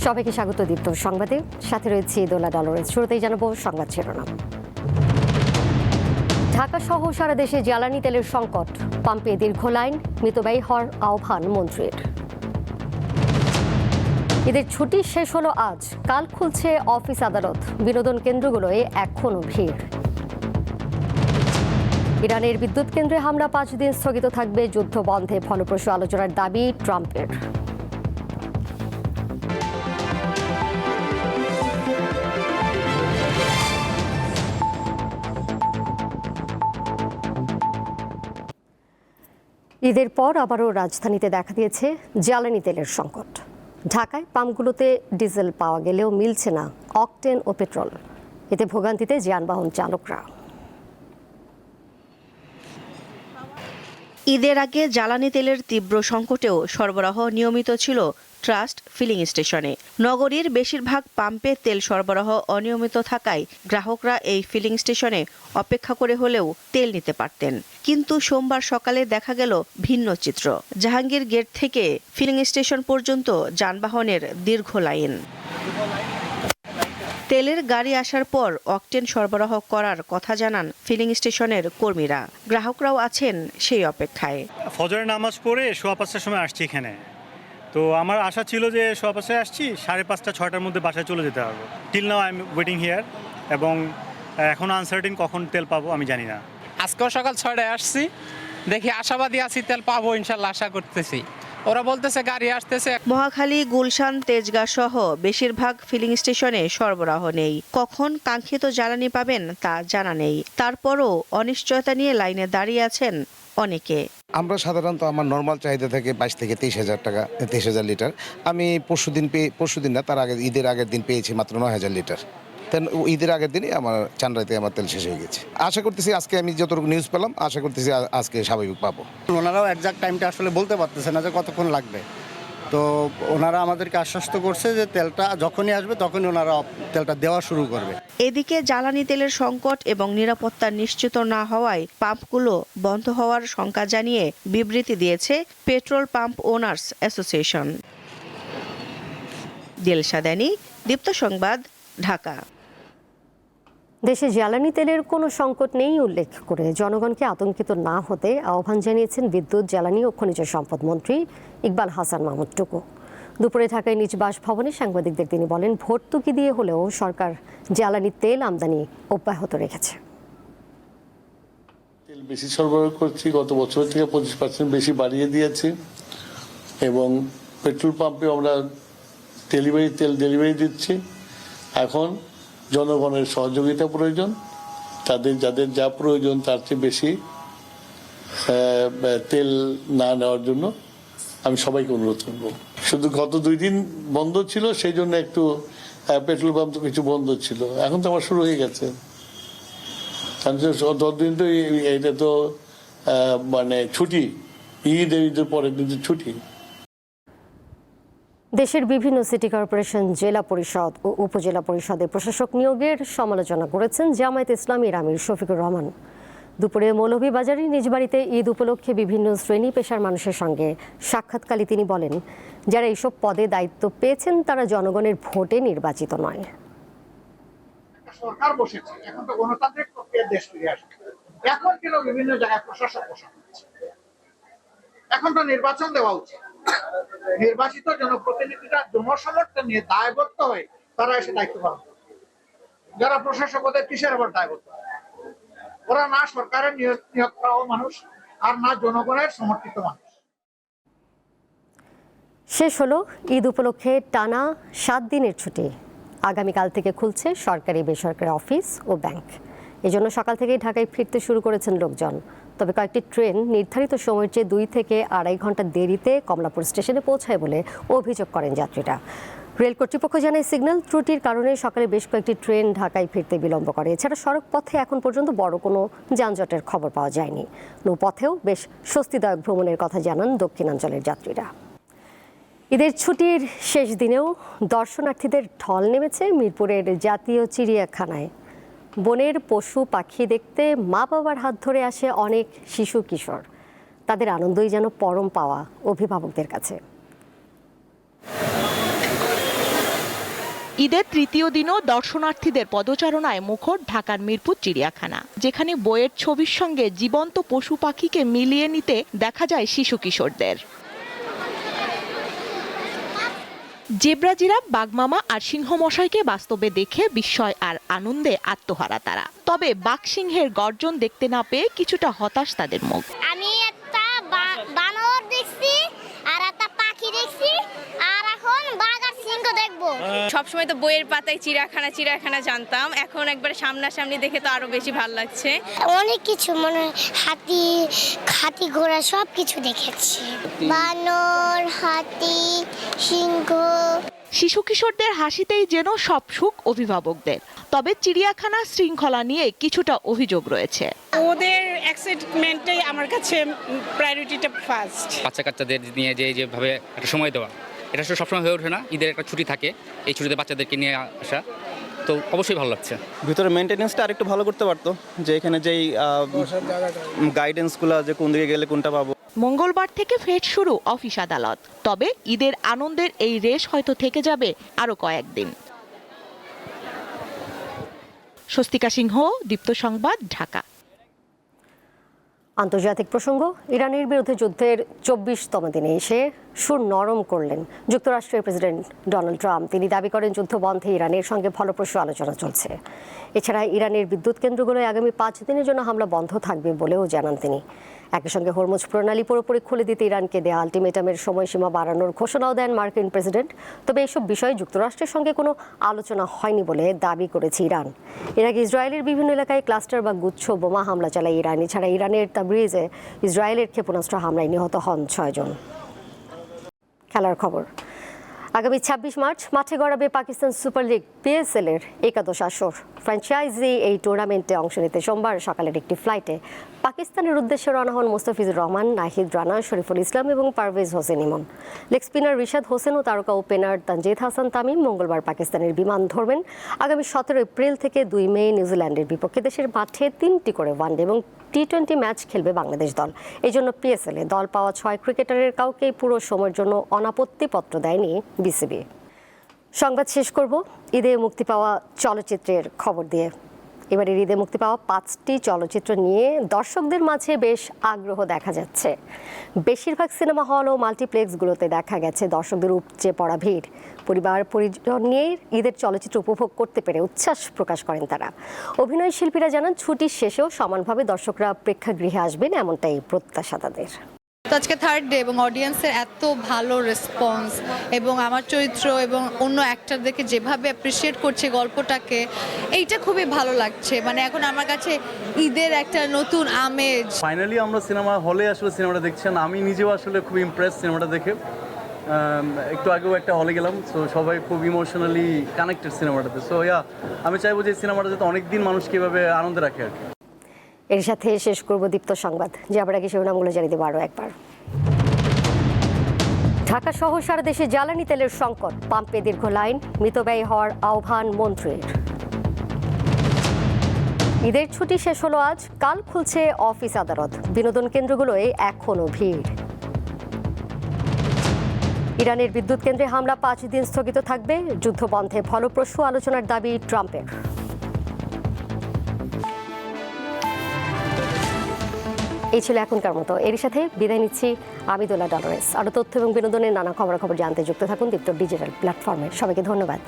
সবাইকে স্বাগত দীপ্ত সংবাদে, সাথে রয়েছে দোলা ডলরের। শুরুতেই জানাবো সংবাদ শিরোনাম। ঢাকা সহ সারা দেশে জ্বালানি তেলের সংকট, পাম্পে দীর্ঘ লাইন, মিতব্যয়ী হওয়ার আহ্বান মন্ত্রীর। ঈদের ছুটি শেষ হলো আজ, কাল খুলছে অফিস আদালত, বিনোদন কেন্দ্রগুলোয় এখনো ভিড়। ইরানের বিদ্যুৎ কেন্দ্রে হামলা 5 দিন স্থগিত থাকবে, যুদ্ধ বন্ধে ফলপ্রসূ আলোচনার দাবি ট্রাম্পের। ঈদের পর আবারও রাজধানীতে দেখা দিয়েছে জ্বালানি তেলের সংকট। ঢাকায় পাম্পগুলোতে ডিজেল পাওয়া গেলেও মিলছে না অকটেন ও পেট্রোল। এতে ভোগান্তিতে যানবাহন চালকরা। ঈদের আগে জ্বালানি তেলের তীব্র সংকটেও সরবরাহ নিয়মিত ছিল ট্রাস্ট ফিলিং স্টেশনে। নগরীর বেশিরভাগ পাম্পে তেল সরবরাহ অনিয়মিত থাকায় গ্রাহকরা এই ফিলিং স্টেশনে অপেক্ষা করে হলেও তেল নিতে পারতেন। কিন্তু সোমবার সকালে দেখা গেল ভিন্ন চিত্র। জাহাঙ্গীর গেট থেকে ফিলিং স্টেশন পর্যন্ত যানবাহনের দীর্ঘ লাইন। তেলের গাড়ি আসার পর অকটেন সরবরাহ করার কথা জানান ফিলিং স্টেশনের কর্মীরা। গ্রাহকরাও আছেন সেই অপেক্ষায়। ফজরের নামাজ পড়ে 5:15টার সময় আসছি এখানে। তো আমার আশা ছিল যে 5:15টায় আসছি, 5:30-6টার মধ্যে বাসায় চলে যেতে পারবো। Till now I am waiting here, এবং এখন আনসার্টেন কখন তেল পাবো আমি জানি না। আজকেও সকাল 6টায় আসছি, দেখি আশাবাদী আছি তেল পাবো ইনশাল্লাহ, আশা করতেছি। ওরা বলতেছে গাড়ি আসতেছে। মহাখালী, গুলশান, তেজগাঁ সহ বেশিরভাগ ফিলিং স্টেশনে সরবরাহ নেই। কখন কাঙ্ক্ষিত জ্বালানি পাবেন তা জানা নেই। তারপরও অনিশ্চয়তা নিয়ে লাইনে দাঁড়িয়ে আছেন অনেকে। আমরা সাধারণত আমার নর্মাল চাহিদা থেকে 22 থেকে 23,000 টাকা, 23,000 লিটার। আমি পরশুদিন না, তার আগে ঈদের আগের দিন পেয়েছি মাত্র 9,000 লিটার। ঈদের আগের দিনই আমার চান্দ্রাইতে আমার তেল শেষ হয়ে গেছে। আশা করতেছি আজকে, আমি যতটুকু নিউজ পেলাম, আশা করতেছি আজকে স্বাভাবিক পাবো। ওনারাও একজাক্ট টাইমটা আসলে বলতে পারতেছে না যে কতক্ষণ লাগবে। তো ওনারা আমাদেরকে আশ্বস্ত করছে যে তেলটা যখনই আসবে তখনই ওনারা তেলটা দেওয়া শুরু করবে। এদিকে জ্বালানি তেলের সংকট এবং নিরাপত্তা নিশ্চিত না হওয়ায় পাম্পগুলো বন্ধ হওয়ার শঙ্কা জানিয়ে বিবৃতি দিয়েছে petrol pump owners association. Dilshan দানি, দীপ্ত সংবাদ, ঢাকা। দেশে জ্বালানি তেলের কোনো সংকট নেই উল্লেখ করে জনগণকে আতঙ্কিত না হতে আহ্বান জানিয়েছেন বিদ্যুৎ, জ্বালানি ও খনিজ সম্পদ মন্ত্রী ইকবাল হাসান মাহমুদ টুকু। দুপুরে ঢাকায় নিজ বাসভবনে সাংবাদিকদের তিনি বলেন, ভর্তুকি দিয়ে হলেও সরকার জ্বালানি তেল আমদানি অব্যাহত রেখেছে। তেল বেশি সরবরাহ করছি, গত বছর থেকে 25% বেশি বাড়িয়ে দিয়েছি, এবং পেট্রোল পাম্পে আমরা তেল ডেলিভারি দিচ্ছি। এখন জনগণের সহযোগিতা প্রয়োজন, যাদের যা প্রয়োজন তার চেয়ে বেশি তেল না নেওয়ার জন্য আমি সবাইকে অনুরোধ করব। শুধু গত 2 দিন বন্ধ ছিল, সেই জন্য একটু পেট্রোল পাম্প তো কিছু বন্ধ ছিল, এখন তো আবার শুরু হয়ে গেছে। 10 দিন তো এটা তো মানে ছুটি, ঈদের পরের দিন ছুটি। দেশের বিভিন্ন সিটি কর্পোরেশন, জেলা পরিষদ ও উপজেলা পরিষদে প্রশাসক নিয়োগের সমালোচনা করেছেন জামায়াতে ইসলামীর আমির শফিকুর রহমান। দুপুরে মৌলভীবাজারে নিজ বাড়িতে ঈদ উপলক্ষে বিভিন্ন শ্রেণী পেশার মানুষের সঙ্গে সাক্ষাৎকালে তিনি বলেন, যারা এইসব পদে দায়িত্ব পেয়েছেন তারা জনগণের ভোটে নির্বাচিত নয়। সরকার বসেছে, এখন তো গণতান্ত্রিক প্রক্রিয়ার দেশ ফিরে আসবে। এখন কেন বিভিন্ন জায়গায় প্রশাসক বসানো হচ্ছে? এখন তো নির্বাচন দেওয়া উচিত। নির্বাচিত জনপ্রতিনিধিরা জনসমর্থন নিয়ে দায়বদ্ধ হয়ে তারা এসে দায়িত্ব পালন করে। যারা প্রশাসক ওদের কিসের আবার দায়বদ্ধ? ওরা না সরকারের নিয়োগ করা মানুষ, আর না জনগণের সমর্থিত মানুষ। শেষ হলো ঈদ উপলক্ষে টানা 7 দিনের ছুটি। আগামীকাল থেকে খুলছে সরকারি বেসরকারি অফিস ও ব্যাংক। এজন্য সকাল থেকেই ঢাকায় ফিরতে শুরু করেছেন লোকজন। তবে কয়েকটি ট্রেন নির্ধারিত সময়ের চেয়ে 2 থেকে 2.5 ঘন্টা দেরিতে কমলাপুর স্টেশনে পৌঁছায় বলে অভিযোগ করেন যাত্রীরা। রেল কর্তৃপক্ষ জানায়, সিগন্যাল ত্রুটির কারণে সকালে বেশ কয়েকটি ট্রেন ঢাকায় ফিরতে বিলম্ব করে। এছাড়া সড়ক পথে এখন পর্যন্ত বড় কোনো যানজটের খবর পাওয়া যায়নি। নৌপথেও বেশ স্বস্তিদায়ক ভ্রমণের কথা জানান দক্ষিণাঞ্চলের যাত্রীরা। ঈদের ছুটির শেষ দিনেও দর্শনার্থীদের ঢল নেমেছে মিরপুরের জাতীয় চিড়িয়াখানায়। বনের পশু পাখি দেখতে মা বাবার হাত ধরে আসে অনেক শিশু কিশোর। তাদের আনন্দই যেন পরম পাওয়া অভিভাবকদের কাছে। ঈদের তৃতীয় দিনও দর্শনার্থীদের পদচারণায় মুখর ঢাকার মিরপুর চিড়িয়াখানা, যেখানে বইয়ের ছবির সঙ্গে জীবন্ত পশু পাখিকে মিলিয়ে নিতে দেখা যায় শিশু কিশোরদের। জেব্রা, জিরাফ, বাঘমামা আর সিংহ মশাইকে বাস্তবে দেখে বিস্ময় আর আনন্দে আত্মহারা তারা। তবে বাঘ সিংহের গর্জন দেখতে না পেয়ে কিছুটা হতাশ তাদের মুখ। আমি একটা বানর দেখছি আর একটা পাখি দেখছি, আর এখন বাঘ আর সিংহ দেখবো। সবসময় তো বইয়ের পাতায় চিড়িয়াখানা জানতাম, এখন একবার সামনাসামনি দেখে তো আরো বেশি ভালো লাগছে। অনেক কিছু মানে হাতি ঘোড়া সব কিছু দেখেছি, বানর, হাতি, সিংহ। শিশু কিশোরদের হাসিতেই যেন সব সুখ অভিভাবকদের। তবে চিড়িয়াখানা শৃঙ্খলা নিয়ে কিছুটা অভিযোগ রয়েছে। ওদের এক্সাইটমেন্টটাই আমার কাছে প্রায়োরিটিটা ফার্স্ট। বাচ্চা কাচ্চাদের নিয়ে যেভাবে একটা সময় দেওয়া, এটা আসলে সবসময় হয়ে ওঠে না। ঈদের একটা ছুটি থাকে, এই ছুটিতে বাচ্চাদেরকে নিয়ে আসা তো অবশ্যই ভালো লাগছে। ভিতরে মেনটেনেন্সটা আরেকটু ভালো করতে পারতো, যে এখানে যেই গাইডেন্সগুলো, যে কোন দিকে গেলে কোনটা পাবো। মঙ্গলবার থেকে ফের শুরু অফিস আদালত। তবে ঈদের আনন্দের এই রেশ হয়তো থেকে যাবে আরো কয়েকদিন। স্বস্তিকা সিংহ, দীপ্ত সংবাদ, ঢাকা। আন্তর্জাতিক প্রসঙ্গ, ইরানের বিরুদ্ধে যুদ্ধের 24তম দিনে এসে সুর নরম করলেন যুক্তরাষ্ট্রের প্রেসিডেন্ট ডোনাল্ড ট্রাম্প। তিনি দাবি করেন যুদ্ধ বন্ধে ইরানের সঙ্গে ফলপ্রসূ আলোচনা চলছে। এছাড়া ইরানের বিদ্যুৎ কেন্দ্রগুলোয় আগামী 5 দিনের জন্য হামলা বন্ধ থাকবে বলেও জানান তিনি। একই সঙ্গে হরমুজ প্রণালী পুরোপুরি খুলে দিতে ইরানকে দেয়া আলটিমেটামের সময়সীমা বাড়ানোর ঘোষণাও দেন মার্কিন প্রেসিডেন্ট। তবে এসব বিষয়ে যুক্তরাষ্ট্রের সঙ্গে কোনো আলোচনা হয়নি বলে দাবি করেছে ইরান। এর আগে ইসরায়েলের বিভিন্ন এলাকায় ক্লাস্টার বা গুচ্ছ বোমা হামলা চালায় ইরান। এছাড়া ইরানের তাবরিজে ইসরায়েলের ক্ষেপণাস্ত্র হামলায় নিহত হন 6 জন। খেলার খবর, আগামী 26 মার্চ মাঠে গড়াবে পাকিস্তান সুপার লিগ PSL এর একাদশ আসর। ফ্র্যাঞ্চাইজি এই টুর্নামেন্টে অংশ নিতে সোমবার সকালের একটি ফ্লাইটে পাকিস্তানের উদ্দেশ্যে রওনা হন মুস্তাফিজুর রহমান, নাহিদ রানা, শরীফুল ইসলাম এবং পারভেজ হোসেন ইমন। লেগ স্পিনার রিশাদ হোসেন ও তারকা ওপেনার তানজিদ হাসান তামিম মঙ্গলবার পাকিস্তানের বিমান ধরবেন। আগামী 17 এপ্রিল থেকে 2 মে নিউজিল্যান্ডের বিপক্ষে দেশের মাঠে 3টি করে ওয়ানডে এবং T20 ম্যাচ খেলবে বাংলাদেশ দল। এই জন্য PSL এ দল পাওয়া 6 ক্রিকেটারের কাউকেই পুরো সময়ের জন্য অনাপত্তিপত্র দেয়নি বিসিবি। সংবাদ শেষ করব ঈদে মুক্তি পাওয়া চলচ্চিত্রের খবর দিয়ে। এবারের ঈদে মুক্তি পাওয়া 5টি চলচ্চিত্র নিয়ে দর্শকদের মাঝে বেশ আগ্রহ দেখা যাচ্ছে। বেশিরভাগ সিনেমা হল ও মাল্টিপ্লেক্সগুলোতে দেখা গেছে দর্শকদের উপচে পড়া ভিড়। পরিবার পরিজন নিয়ে ঈদের চলচ্চিত্র উপভোগ করতে পেরে উচ্ছ্বাস প্রকাশ করেন তারা। অভিনয় শিল্পীরা জানান ছুটির শেষেও সমানভাবে দর্শকরা প্রেক্ষাগৃহে আসবেন, এমনটাই প্রত্যাশা তাদের। তো আজকে 3rd ডে এবং অডিয়েন্সের এত ভালো রেসপন্স এবং আমার চরিত্র এবং অন্য অ্যাক্টরদেরকে যেভাবে অ্যাপ্রিসিয়েট করছে গল্পটাকে, এইটা খুবই ভালো লাগছে। মানে এখন আমার কাছে ঈদের একটা নতুন আমেজ। ফাইনালি আমরা সিনেমা হলে আসলে সিনেমাটা দেখছেন। আমি নিজেও আসলে খুব ইমপ্রেস সিনেমাটা দেখে। একটু আগেও একটা হলে গেলাম, সো সবাই খুব ইমোশনালি কানেক্টেড সিনেমাটাতে। সো আমি চাইবো যে সিনেমাটা যাতে অনেকদিন মানুষকে এভাবে আনন্দে রাখে আর কি। এর সাথে শেষ করব দীপ্ত সংবাদ, যাবার আগে শিরোনামগুলো জানিয়ে দেবো আরও একবার। ঢাকা সহ সারা দেশে জ্বালানি তেলের সংকট, পাম্পে দীর্ঘ লাইন, মিতব্যয়ী হওয়ার আহ্বান মন্ত্রীর। ঈদের ছুটি শেষ হলো আজ, কাল খুলছে অফিস আদালত, বিনোদন কেন্দ্রগুলোয় এখনও ভিড়। ইরানের বিদ্যুৎ কেন্দ্রে হামলা 5 দিন স্থগিত থাকবে, যুদ্ধ বন্ধে ফলপ্রসূ আলোচনার দাবি ট্রাম্পের। এই ছিল এখনকার মতো। এর সাথে বিদায় নিচ্ছি আমি দোলা ডলরেস। আরও তথ্য এবং বিনোদনের নানা খবরাখবর জানতে যুক্ত থাকুন দীপ্ত ডিজিটাল প্ল্যাটফর্মে। সবাইকে ধন্যবাদ।